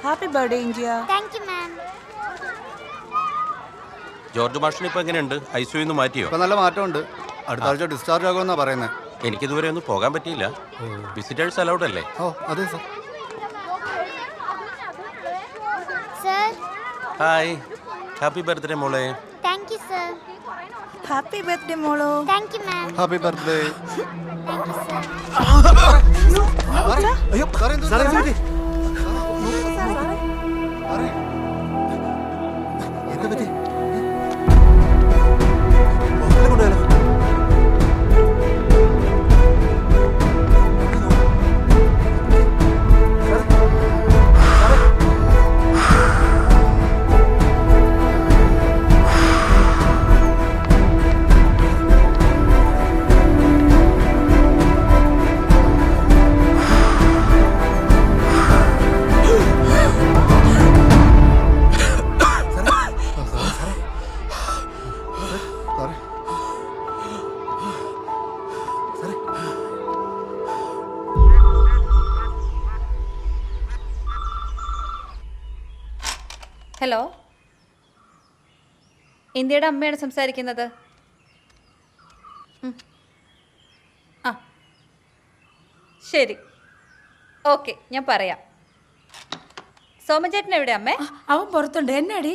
Happy birthday India. Thank you ma'am. George മാഷിന് ഇപ്പൊ എങ്ങനെയുണ്ട്? ഐസിയുന്ന് മാറ്റിയോ? ഇപ്പൊ നല്ല മാറ്റമുണ്ട്. അടുത്ത ആഴ്ച ഡിസ്ചാർജ് ആകുമെന്നാ പറയുന്നത്. എനിക്കിതുവരെ ഒന്നും പോകാൻ പറ്റിയില്ല. വിസിറ്റേഴ്സ് അലൗഡ് അല്ലേ? ഓ അതെ sir. Sir hi, happy birthday മോളെ. Thank you sir. Happy birthday മോളോ. Thank you ma'am. Happy birthday. Thank you sir. അയ്യോ സാറേ, എന്ത് സാറേ? എന്താ പറ്റി? കൊണ്ടുപോയാലോ? ഹലോ, ഇന്ത്യയുടെ അമ്മയാണ് സംസാരിക്കുന്നത്. ആ ശരി, ഓക്കെ, ഞാൻ പറയാം. സോമചേട്ടൻ എവിടെ അമ്മേ? അവൻ പുറത്തുണ്ട്. എന്നാടി?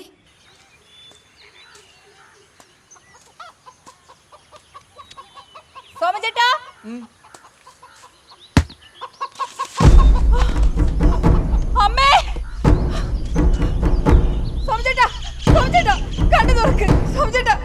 സോമചേട്ടാ, അമ്മേ, സോമചേട്ടാ, സോമചേട്ടാ, കണ്ണു തുറക്ക് സോമചേട്ടാ.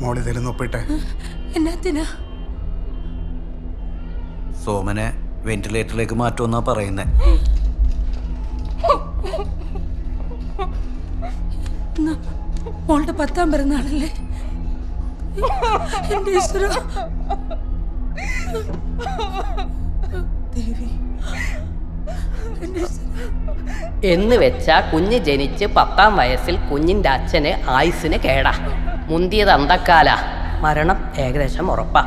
മോളിതേലും ഒപ്പിട്ടെ. എന്നാത്തിനാ? സോമനെ വെന്റിലേറ്ററിലേക്ക് മാറ്റുമെന്നാ പറയുന്നത്. മോളുടെ 10ാം പിറന്നാളല്ലേ? എന്റെ ഈശ്വരാ. ദേവി, എന്ന് വെച്ചാ കുഞ്ഞ് ജനിച്ച് 10ാം വയസ്സിൽ കുഞ്ഞിൻ്റെ അച്ഛന് ആയുസ്സിന് കേടാ. മുന്തിയത് അന്തക്കാല, മരണം ഏകദേശം ഉറപ്പാ.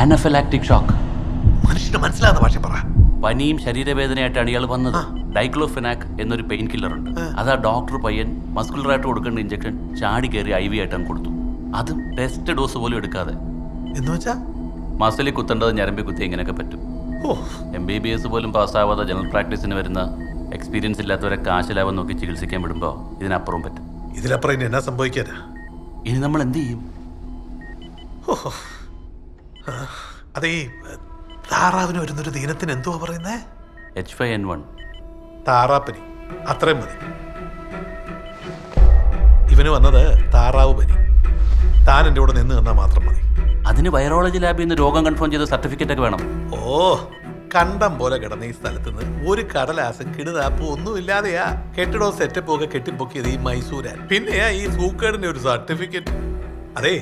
അനഫിലാക്റ്റിക് ഷോക്ക്. മനുഷ്യന് മനസ്സിലാകുന്ന ഭാഷ പറ. പനിയും ശരീരവേദനയായിട്ടാണ് ഇയാൾ വന്നത്. ഡൈക്ലോഫെനാക് എന്നൊരു പെയിൻ കില്ലർ ഉണ്ട്. അതാ ഡോക്ടർ പയ്യൻ മസ്കുലറായിട്ട് കൊടുക്കേണ്ട ഇഞ്ചക്ഷൻ ചാടി കയറി IV ആയിട്ടാണ് കൊടുത്തു. അതും ടെസ്റ്റ് ഡോസ് പോലും എടുക്കാതെ. എന്ന് വെച്ചാ മസിലിൽ കുത്തേണ്ടത് ഞരമ്പി കുത്തി ഇങ്ങനെയൊക്കെ പറ്റും. MBBS പോലും പാസ്സാവാതെ ജനറൽ പ്രാക്ടീസിന് വരുന്ന എക്സ്പീരിയൻസ് ഇല്ലാത്തവരെ കാശിലാവാൻ നോക്കി ചികിത്സിക്കാൻ വിടുമ്പോൾ ഇതിനപ്പുറം പറ്റും. ഇതിലപ്പുറം ഇനി എന്നാ സംഭവിക്കാനാ? ഇനി നമ്മൾ എന്ത് ചെയ്യും? അതേ താറാവിന് വരുന്നൊരു ദീനത്തിന് എന്തുവാ പറയുന്നേ? H5N1. താറാപ്പനി, അത്രയും മതി. ഇവന് വന്നത് താറാവ് പനി. താൻ എൻ്റെ കൂടെ നിന്ന് തന്നാൽ മാത്രം മതി. അതിന് വൈറോളജി ലാബിൽ നിന്ന് രോഗം കൺഫേം ചെയ്ത സർട്ടിഫിക്കറ്റ് ഒക്കെ വേണം. ഓ, കണ്ടം പോലെ കിടന്ന ഈ സ്ഥലത്ത് നിന്ന് ഒരു കടലാസും കിടുതാപ്പും ഒന്നുമില്ലാതെയാ കെട്ടിടവും സെറ്റപ്പും ഒക്കെ കെട്ടിപ്പൊക്കിയത് ഈ മൈസൂരാൻ. പിന്നെയാ ഈ സൂക്കേടിന്റെ ഒരു സർട്ടിഫിക്കറ്റ്. അതെ,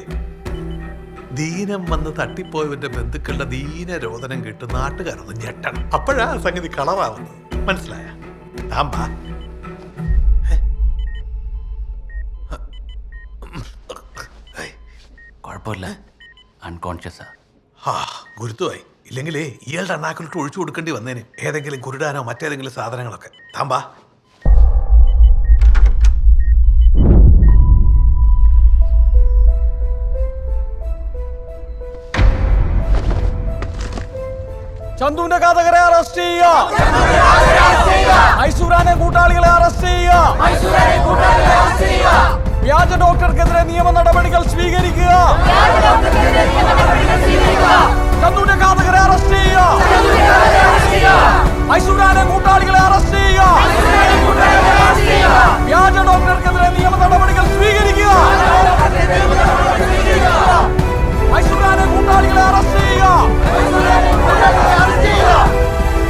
ദീനം വന്ന് തട്ടിപ്പോയവന്റെ ബന്ധുക്കളുടെ ദീനരോധനം കേട്ട് നാട്ടുകാരൊന്ന് ഞെട്ടണം. അപ്പോഴാ സംഗതി കളറാവുന്നത്. മനസ്സിലായ? താമ്പാ കുഴപ്പമില്ല, അൺകോൺഷ്യസാ. ഗുരുത്വമായി. ഇല്ലെങ്കിലേ ഇയാളുടെ അണ്ണാക്കിലിട്ട് ഒഴിച്ചു കൊടുക്കേണ്ടി വന്നേനെ ഏതെങ്കിലും കുരുടാനോ മറ്റേതെങ്കിലും സാധനങ്ങളൊക്കെ. താമ്പാ. ചന്തുവിന്റെ ഘാതകരെ അറസ്റ്റ് ചെയ്യുക. മൈസൂരാനെ കൂട്ടാളികളെ അറസ്റ്റ് ചെയ്യുക. വ്യാജ ഡോക്ടർക്കെതിരെ നിയമ നടപടികൾ സ്വീകരിക്കുക. ചന്തുവിന്റെ ഘാതകരെ അറസ്റ്റ് ചെയ്യുക. മൈസൂരാനെ കൂട്ടാളികളെ അറസ്റ്റ് ചെയ്യുക. വ്യാജ ഡോക്ടർക്കെതിരെ നിയമ നടപടികൾ സ്വീകരിക്കുക. മൈസൂരാനെ കൂട്ടാളികളെ അറസ്റ്റ് ചെയ്യുക.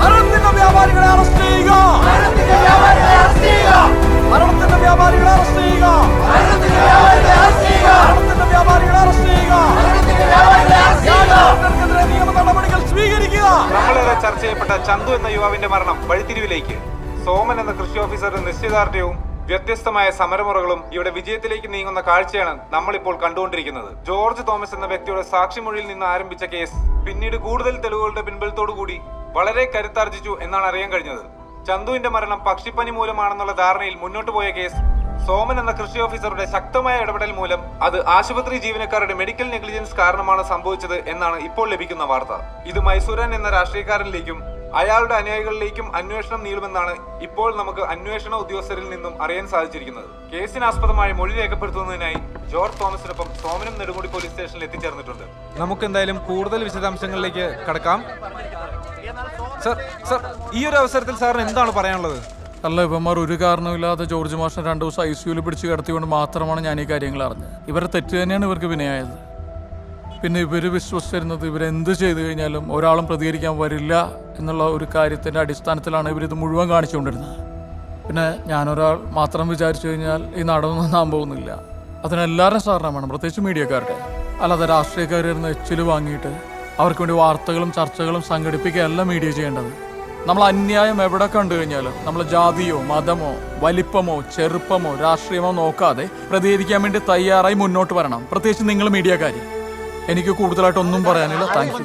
മരണത്തിന്റെ വ്യാപാരികളെ അറസ്റ്റ് ചെയ്യുക. മരണത്തിന്റെ വ്യാപാരികളെ അറസ്റ്റ് ചെയ്യുക. മരണത്തിന്റെ വ്യാപാരികളെ അറസ്റ്റ് ചെയ്യുക. വ്യാജഡോക്ടർക്കെതിരെ നിയമ നടപടികൾ സ്വീകരിക്കുക. നമ്മളേറെ ചർച്ച ചെയ്യപ്പെട്ട ചന്തു എന്ന യുവാവിന്റെ മരണം വഴിത്തിരിവിലേക്ക്. സോമൻ എന്ന കൃഷി ഓഫീസറുടെ നിശ്ചയദാർഢ്യവും വ്യത്യസ്തമായ സമരമുറകളും ഇവിടെ വിജയത്തിലേക്ക് നീങ്ങുന്ന കാഴ്ചയാണ് നമ്മളിപ്പോൾ കണ്ടുകൊണ്ടിരിക്കുന്നത്. ജോർജ് തോമസ് എന്ന വ്യക്തിയുടെ സാക്ഷിമൊഴിയിൽ നിന്ന് ആരംഭിച്ച കേസ് പിന്നീട് കൂടുതൽ തെളിവുകളുടെ പിൻബലത്തോടുകൂടി വളരെ കരുത്താർജിച്ചു എന്നാണ് അറിയാൻ കഴിഞ്ഞത്. ചന്തുവിന്റെ മരണം പക്ഷിപ്പനി മൂലമാണെന്നുള്ള ധാരണയിൽ മുന്നോട്ട് പോയ കേസ് സോമൻ എന്ന കൃഷി ഓഫീസറുടെ ശക്തമായ ഇടപെടൽ മൂലം അത് ആശുപത്രി ജീവനക്കാരുടെ മെഡിക്കൽ നെഗ്ലിജൻസ് കാരണമാണ് സംഭവിച്ചത് എന്നാണ് ഇപ്പോൾ ലഭിക്കുന്ന വാർത്ത. ഇത് മൈസൂരൻ എന്ന രാഷ്ട്രീയക്കാരനിലേക്കും അയാളുടെ അനുയായികളിലേക്കും അന്വേഷണം നീളുമെന്നാണ് ഇപ്പോൾ നമുക്ക് അന്വേഷണ ഉദ്യോഗസ്ഥരിൽ നിന്നും അറിയാൻ സാധിച്ചിരിക്കുന്നത്. കേസിനാസ്പദമായ മൊഴി രേഖപ്പെടുത്തുന്നതിനായി ജോർജ് തോമസിനൊപ്പം സോമനും നെടുമുടി പോലീസ് സ്റ്റേഷനിൽ എത്തിച്ചേർന്നിട്ടുണ്ട്. നമുക്ക് എന്തായാലും കൂടുതൽ വിശദാംശങ്ങളിലേക്ക് കടക്കാം. സർ, ഈ ഒരു അവസരത്തിൽ സാറിന് എന്താണ് പറയാനുള്ളത്? അല്ല, ഇവന്മാർ ഒരു കാരണമില്ലാതെ ജോർജ് മാഷിനെ 2 ദിവസം ICUവിൽ പിടിച്ച് കിടത്തിക്കൊണ്ട് മാത്രമാണ് ഞാൻ ഈ കാര്യങ്ങൾ അറിഞ്ഞത്. ഇവരുടെ തെറ്റ് തന്നെയാണ് ഇവർക്ക് വിനയായത്. പിന്നെ ഇവർ വിശ്വസിച്ചിരുന്നത് ഇവരെന്ത് ചെയ്തു കഴിഞ്ഞാലും ഒരാളും പ്രതികരിക്കാൻ വരില്ല എന്നുള്ള ഒരു കാര്യത്തിൻ്റെ അടിസ്ഥാനത്തിലാണ് ഇവരിത് മുഴുവൻ കാണിച്ചുകൊണ്ടിരുന്നത്. പിന്നെ ഞാനൊരാൾ മാത്രം വിചാരിച്ചു കഴിഞ്ഞാൽ ഈ നാടൊന്നും നന്നാൻ പോകുന്നില്ല. അതിനെല്ലാവരും സാറിനെ വേണം, പ്രത്യേകിച്ച് മീഡിയക്കാരുടെ. അല്ലാതെ രാഷ്ട്രീയക്കാരിരുന്ന് എച്ചിൽ വാങ്ങിയിട്ട് അവർക്ക് വേണ്ടി വാർത്തകളും ചർച്ചകളും സംഘടിപ്പിക്കുകയല്ല മീഡിയ ചെയ്യേണ്ടത്. നമ്മൾ അന്യായം എവിടെ കണ്ടു കഴിഞ്ഞാലും നമ്മൾ ജാതിയോ മതമോ വലിപ്പമോ ചെറുപ്പമോ രാഷ്ട്രീയമോ നോക്കാതെ പ്രതികരിക്കാൻ വേണ്ടി തയ്യാറായി മുന്നോട്ട് വരണം, പ്രത്യേകിച്ച് നിങ്ങൾ മീഡിയക്കാർ. എനിക്ക് കൂടുതലായിട്ടൊന്നും പറയാനില്ല. Thank you.